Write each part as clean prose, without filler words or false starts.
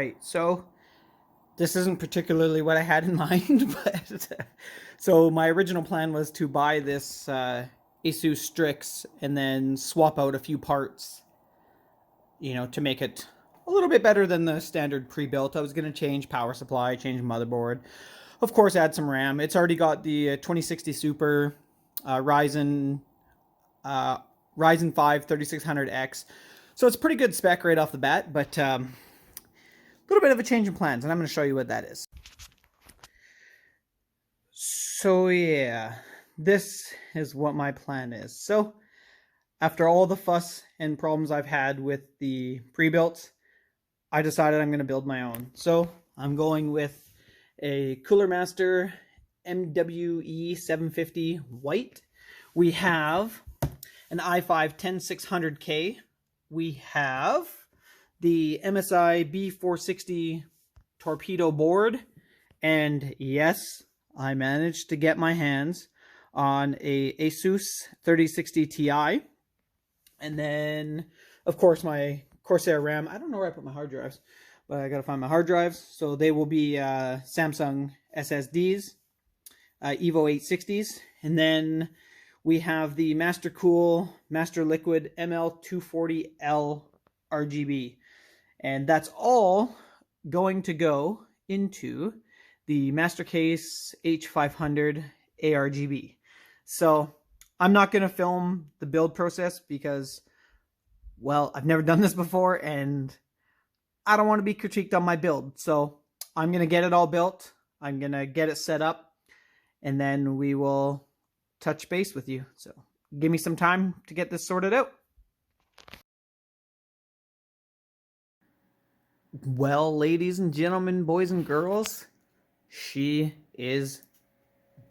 right, so this isn't particularly what I had in mind, but so my original plan was to buy this Asus Strix and then swap out a few parts, to make it a little bit better than the standard pre-built. I was going to change power supply, change motherboard, of course, add some RAM. It's already got the 2060 Super Ryzen uh, Ryzen 5 3600X, so it's pretty good spec right off the bat, but little bit of a change in plans, and I'm going to show you what that is. So yeah, this is what my plan is. So after all the fuss and problems I've had with the pre-built, I decided I'm going to build my own. So I'm going with a Cooler Master MWE 750 white. We have an i5 10600K. We have the MSI B460 torpedo board, and yes, I managed to get my hands on a Asus 3060 Ti, and then of course my Corsair RAM. I don't know where I put my hard drives, but I gotta find my hard drives. So they will be Samsung SSDs, Evo 860s, and then we have the Master Cool Master Liquid ML240L RGB. And that's all going to go into the Mastercase H500 ARGB. So I'm not going to film the build process because, well, I've never done this before and I don't want to be critiqued on my build. So I'm going to get it all built. I'm going to get it set up, and then we will touch base with you. So give me some time to get this sorted out. Well, ladies and gentlemen, boys and girls, she is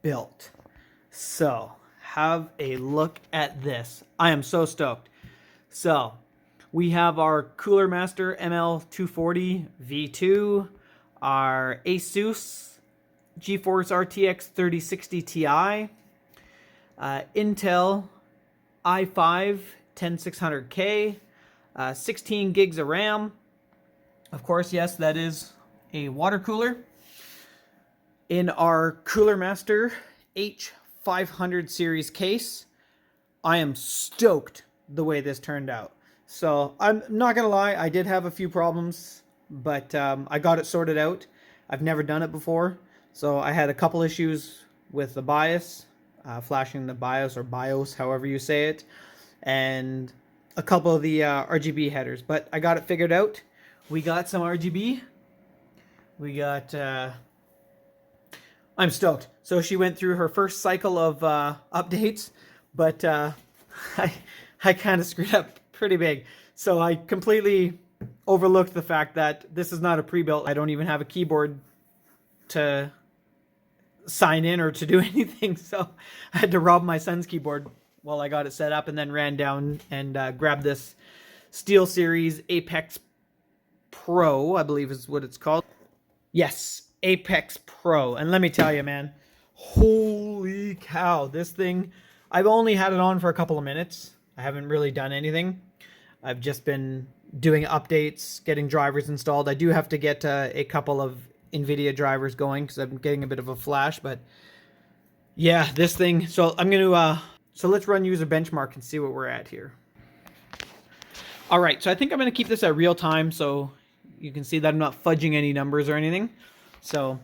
built. So, have a look at this. I am so stoked. So, we have our Cooler Master ML240 V2, our Asus GeForce RTX 3060 Ti, Intel i5 10600K, 16 gigs of RAM. Of course, yes, that is a water cooler. In our Cooler Master H500 series case, I am stoked the way this turned out. So I'm not going to lie, I did have a few problems, but I got it sorted out. I've never done it before, so I had a couple issues with the BIOS, flashing the BIOS or BIOS, however you say it, and a couple of the RGB headers, but I got it figured out. We got some RGB. We got, I'm stoked. So she went through her first cycle of updates, but I kind of screwed up pretty big. So I completely overlooked the fact that this is not a pre-built. I don't even have a keyboard to sign in or to do anything. So I had to rob my son's keyboard while I got it set up, and then ran down and grabbed this SteelSeries Apex Pro, I believe is what it's called. Yes, Apex Pro. And let me tell you, man, holy cow, this thing, I've only had it on for a couple of minutes. I haven't really done anything. I've just been doing updates, getting drivers installed. I do have to get a couple of NVIDIA drivers going because I'm getting a bit of a flash, but yeah, this thing. So I'm going to, so let's run user benchmark and see what we're at here. All right, so I think I'm going to keep this at real time so you can see that I'm not fudging any numbers or anything. So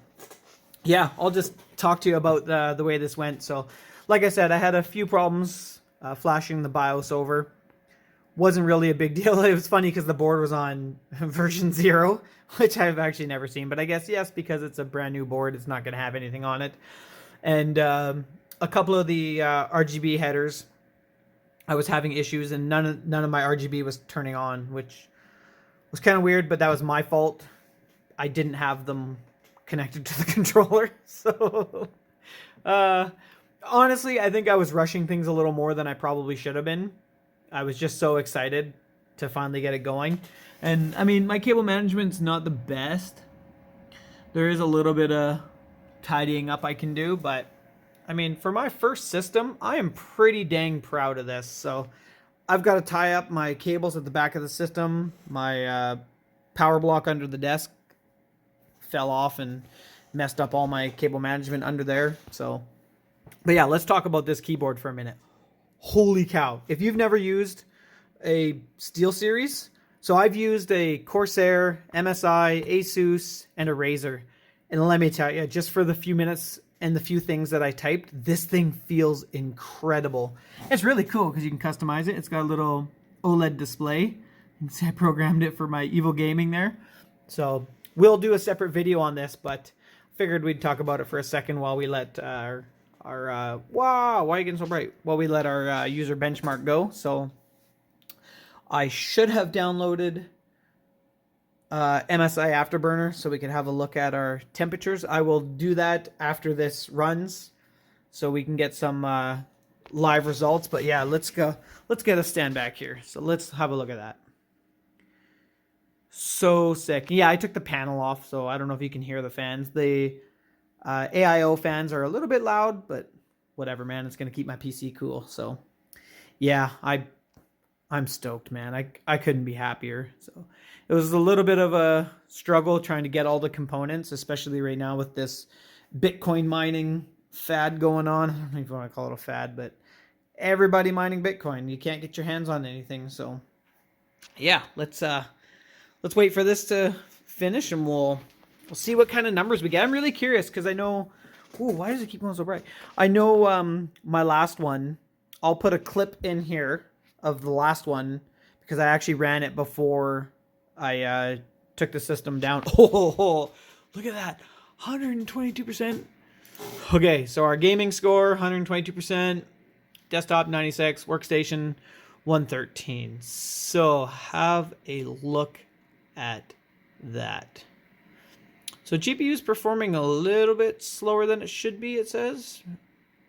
yeah, I'll just talk to you about the way this went. So like I said, I had a few problems flashing the BIOS over. Wasn't really a big deal. It was funny because the board was on version 0, which I've actually never seen. But I guess, yes, because it's a brand new board, it's not going to have anything on it. And a couple of the RGB headers, I was having issues, and none of my RGB was turning on, which was kind of weird, but that was my fault. I didn't have them connected to the controller. So honestly, I think I was rushing things a little more than I probably should have been. I was just so excited to finally get it going. And I mean, my cable management's not the best. There is a little bit of tidying up I can do, but I mean, for my first system, I am pretty dang proud of this. So I've got to tie up my cables at the back of the system, my power block under the desk fell off and messed up all my cable management under there. So, but yeah, let's talk about this keyboard for a minute. Holy cow. If you've never used a SteelSeries, so I've used a Corsair, MSI, Asus, and a Razer. And let me tell you, just for the few minutes and the few things that I typed, this thing feels incredible. It's really cool because you can customize it. It's got a little OLED display. You can see I programmed it for my Evil Gaming there. So we'll do a separate video on this, but figured we'd talk about it for a second while we let wow, why are you getting so bright? While we let our user benchmark go. So I should have downloaded MSI Afterburner so we can have a look at our temperatures. I will do that after this runs so we can get some live results. But yeah, let's get a stand back here. So let's have a look at that. So sick. Yeah, I took the panel off, so I don't know if you can hear the fans. The AIO fans are a little bit loud, but whatever, man. It's going to keep my PC cool. So yeah, I'm stoked, man. I couldn't be happier. So it was a little bit of a struggle trying to get all the components, especially right now with this Bitcoin mining fad going on. I don't know if you want to call it a fad, but everybody mining Bitcoin. You can't get your hands on anything. So yeah, let's wait for this to finish and we'll see what kind of numbers we get. I'm really curious because I know, ooh, why does it keep going so bright? I know my last one, I'll put a clip in here of the last one because I actually ran it before I took the system down. Oh, look at that, 122%. Okay, so our gaming score 122%, desktop 96, workstation 113. So have a look at that. So GPU is performing a little bit slower than it should be, it says,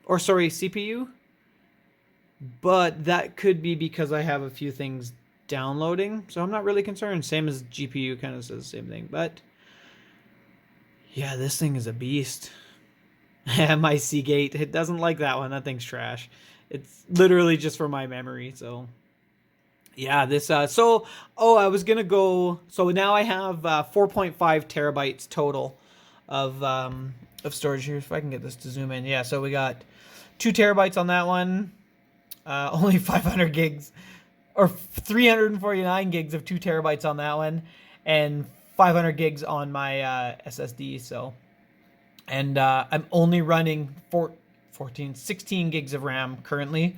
or sorry, CPU. But that could be because I have a few things downloading, so I'm not really concerned. Same as GPU kind of says the same thing, but yeah, this thing is a beast. My Seagate, it doesn't like that one. That thing's trash. It's literally just for my memory. So yeah, this I was gonna go. So now I have 4.5 terabytes total of storage here. If I can get this to zoom in, yeah. So we got 2 terabytes on that one. Only 500 gigs or 349 gigs of 2 terabytes on that one, and 500 gigs on my SSD. So, and I'm only running 16 gigs of RAM currently.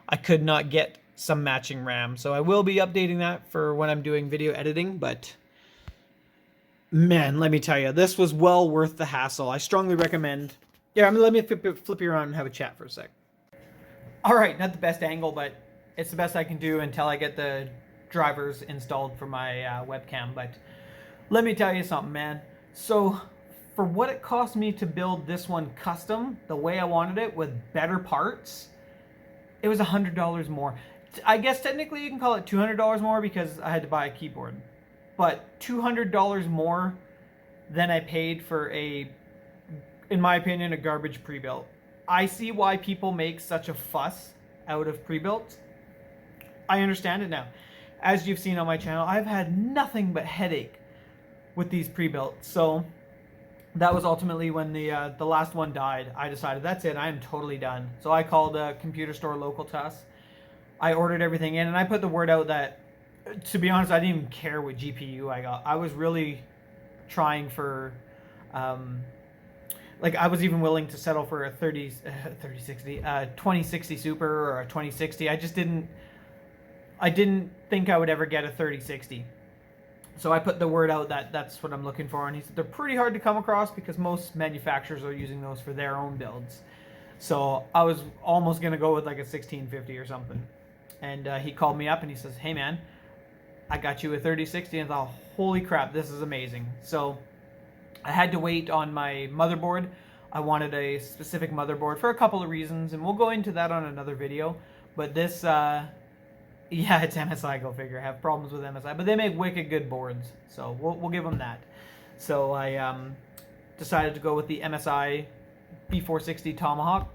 I could not get some matching RAM, so I will be updating that for when I'm doing video editing. But man, let me tell you, this was well worth the hassle. I strongly recommend. Yeah, let me flip you around and have a chat for a sec. All right, not the best angle, but it's the best I can do until I get the drivers installed for my webcam. But let me tell you something, man. So for what it cost me to build this one custom, the way I wanted it with better parts, it was $100 more. I guess technically you can call it $200 more because I had to buy a keyboard. But $200 more than I paid for in my opinion, a garbage pre-built. I see why people make such a fuss out of pre-built. I understand it now. As you've seen on my channel, I've had nothing but headache with these pre-built. So that was ultimately when the last one died. I decided that's it. I am totally done. So I called a computer store local to us. I ordered everything in, and I put the word out that, to be honest, I didn't even care what GPU I got. I was really trying for. Like, I was even willing to settle for a 2060 Super or a 2060. I didn't think I would ever get a 3060. So I put the word out that that's what I'm looking for. And he said they're pretty hard to come across because most manufacturers are using those for their own builds. So I was almost going to go with like a 1650 or something. And he called me up and he says, hey man, I got you a 3060. And I thought, holy crap, this is amazing. So I had to wait on my motherboard. I wanted a specific motherboard for a couple of reasons, and we'll go into that on another video. But this, yeah, it's MSI, go figure. I have problems with MSI, but they make wicked good boards, so we'll give them that. So I decided to go with the MSI B460 Tomahawk,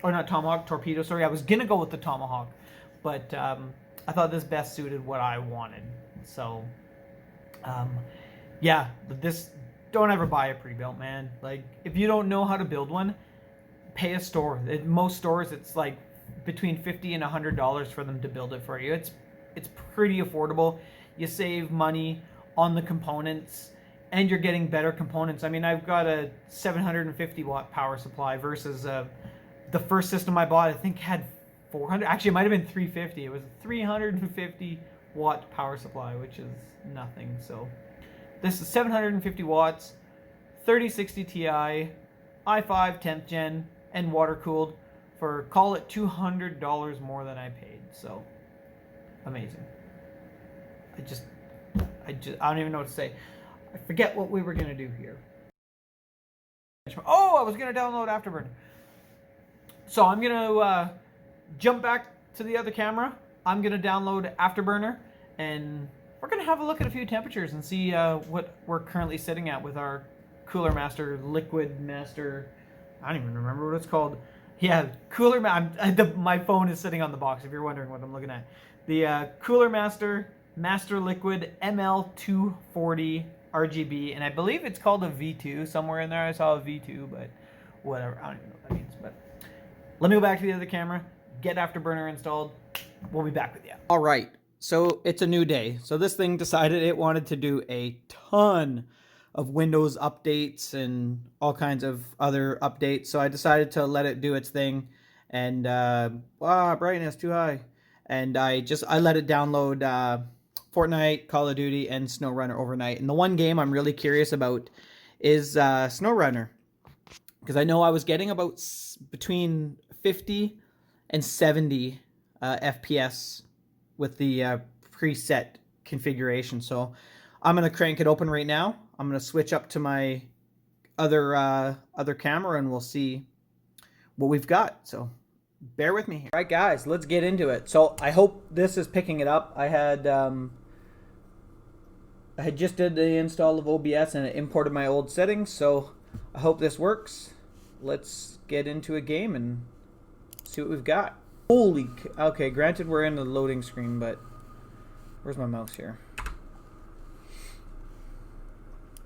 or not Tomahawk, Torpedo, sorry. I was going to go with the Tomahawk, but I thought this best suited what I wanted. So, yeah, this don't ever buy a pre-built, man. Like, if you don't know how to build one, pay a store. At most stores, it's like between $50 and $100 for them to build it for you. It's pretty affordable. You save money on the components, and you're getting better components. I mean, I've got a 750 watt power supply versus the first system I bought, I think, had 400. Actually, it might have been 350. It was a 350 watt power supply, which is nothing. So this is 750 watts, 3060 Ti, i5 10th gen, and water cooled for, call it $200 more than I paid. So amazing. I don't even know what to say. I forget what we were gonna do here. Oh, I was gonna download Afterburner. So I'm gonna jump back to the other camera. I'm gonna download Afterburner, and we're gonna have a look at a few temperatures and see what we're currently sitting at with our Cooler Master, Liquid Master. I don't even remember what it's called. Yeah, Cooler my phone is sitting on the box if you're wondering what I'm looking at. The Cooler Master Master Liquid ML240 RGB, and I believe it's called a V2 somewhere in there. I saw a V2, but whatever. I don't even know what that means. But let me go back to the other camera, get Afterburner installed. We'll be back with you. All right, so it's a new day. So this thing decided it wanted to do a ton of Windows updates and all kinds of other updates. So I decided to let it do its thing, and brightness too high. And I let it download Fortnite, Call of Duty, and SnowRunner overnight. And the one game I'm really curious about is SnowRunner, because I know I was getting about between 50 and 70 FPS with the preset configuration. So I'm gonna crank it open right now. I'm gonna switch up to my other camera, and we'll see what we've got. So bear with me here. All right, guys, let's get into it. So I hope this is picking it up. I had just did the install of OBS and it imported my old settings, so I hope this works. Let's get into a game and see what we've got. Holy, okay, granted we're in the loading screen, but where's my mouse here?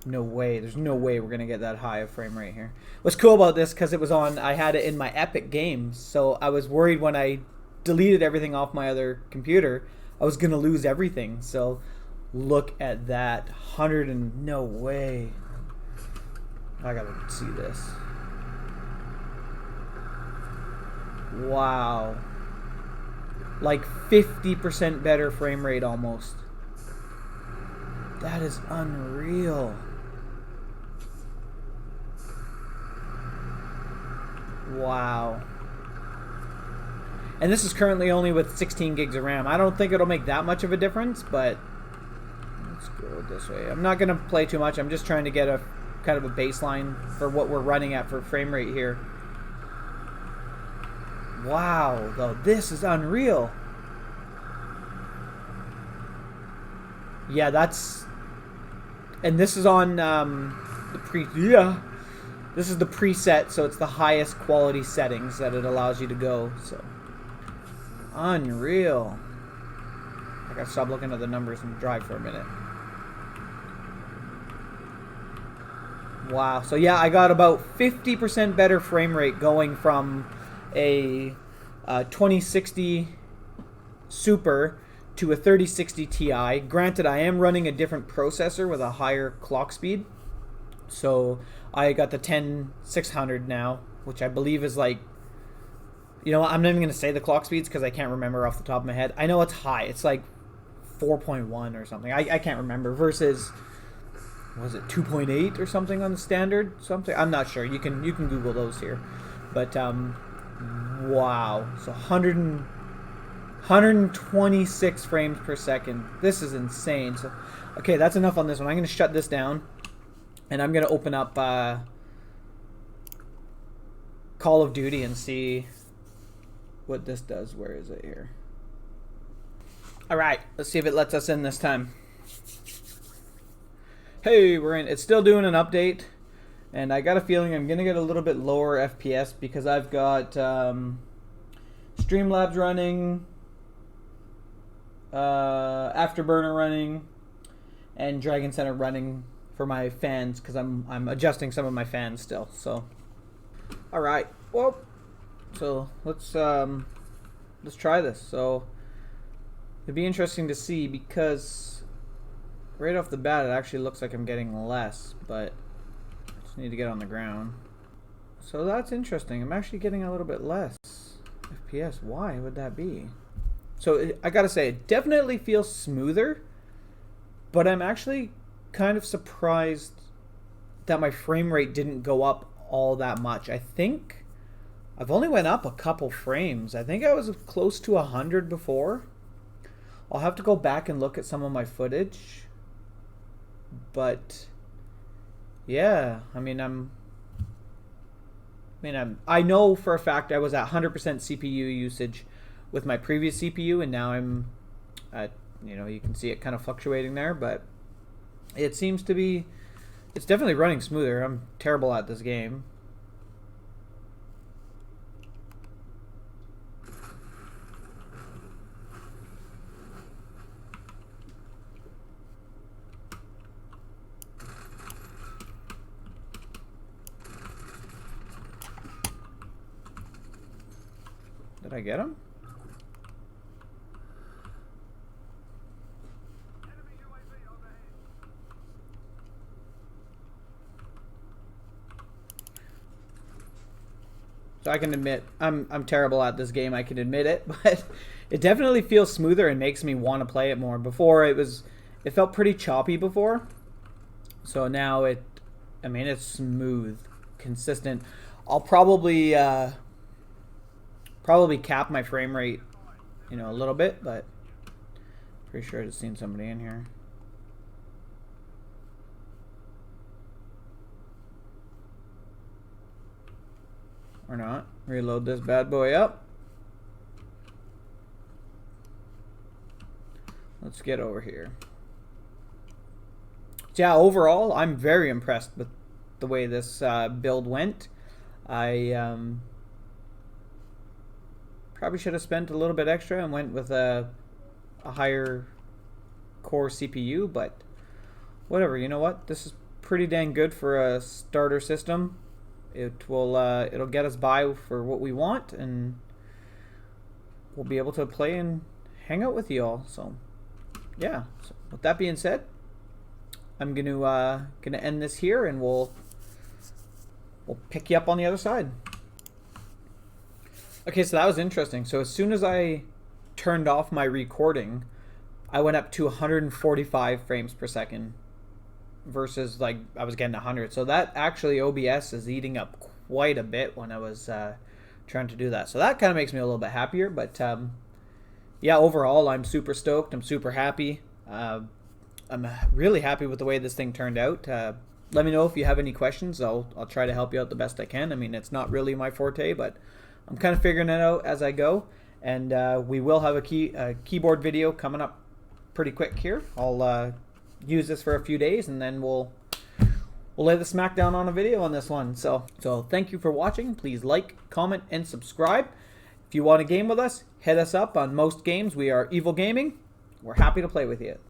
No way, there's no way we're gonna get that high of frame rate here. What's cool about this, because it was on, I had it in my Epic games, so I was worried when I deleted everything off my other computer, I was gonna lose everything. So look at that, 100 and no way. I gotta see this. Wow. Like 50% better frame rate almost. That is unreal. Wow. And this is currently only with 16 gigs of RAM. I don't think it'll make that much of a difference, but let's go this way. I'm not going to play too much. I'm just trying to get a kind of a baseline for what we're running at for frame rate here. Wow, though, this is unreal. Yeah, that's, and this is on this is the preset, so it's the highest quality settings that it allows you to go. So unreal. I gotta stop looking at the numbers and drive for a minute. Wow. So yeah, I got about 50% better frame rate going from a 2060 Super to a 3060 Ti. Granted, I am running a different processor with a higher clock speed. So I got the 10600 now, which I believe is like, you know, I'm not even going to say the clock speeds because I can't remember off the top of my head. I know it's high. It's like 4.1 or something. I can't remember. Versus, was it 2.8 or something on the standard? Something, I'm not sure. You can Google those here. But wow. So 126 frames per second. This is insane. So okay, that's enough on this one. I'm going to shut this down, and I'm going to open up Call of Duty and see what this does. Where is it here? Alright, let's see if it lets us in this time. Hey, we're in. It's still doing an update, and I got a feeling I'm going to get a little bit lower FPS because I've got Streamlabs running, Afterburner running, and Dragon Center running for my fans, because I'm adjusting some of my fans still. So, all right. Well, so let's try this. So it'd be interesting to see, because right off the bat it actually looks like I'm getting less, but I just need to get on the ground. So that's interesting. I'm actually getting a little bit less FPS. Why would that be? So I gotta say, it definitely feels smoother, but I'm actually kind of surprised that my frame rate didn't go up all that much. I think I've only went up a couple frames. I think I was close to 100 before. I'll have to go back and look at some of my footage. But yeah, I know for a fact I was at 100% CPU usage with my previous CPU, and now I'm at, you can see it kind of fluctuating there, but it seems to be, it's definitely running smoother. I'm terrible at this game. Did I get him? So I can admit I'm terrible at this game. I can admit it, but it definitely feels smoother and makes me want to play it more. Before it felt pretty choppy before. So now it's smooth, consistent. I'll probably cap my frame rate, a little bit, but pretty sure I just seen somebody in here. Or not. Reload this bad boy up. Let's get over here. So yeah, overall, I'm very impressed with the way this build went. I probably should have spent a little bit extra and went with a higher core CPU, but whatever. You know what? This is pretty dang good for a starter system. It'll get us by for what we want, and we'll be able to play and hang out with you all. So yeah. So with that being said, I'm gonna end this here, and we'll pick you up on the other side. Okay, so that was interesting. So as soon as I turned off my recording, I went up to 145 frames per second versus like I was getting 100. So that actually, OBS is eating up quite a bit when I was trying to do that. So that kind of makes me a little bit happier. But yeah, overall, I'm super stoked. I'm super happy. I'm really happy with the way this thing turned out. Let me know if you have any questions. I'll try to help you out the best I can. I mean, it's not really my forte, but I'm kind of figuring it out as I go. And we will have a keyboard video coming up pretty quick here. I'll use this for a few days, and then we'll lay the smack down on a video on this one. So thank you for watching. Please like, comment, and subscribe. If you want a game with us, hit us up on most games. We are Evil Gaming. We're happy to play with you.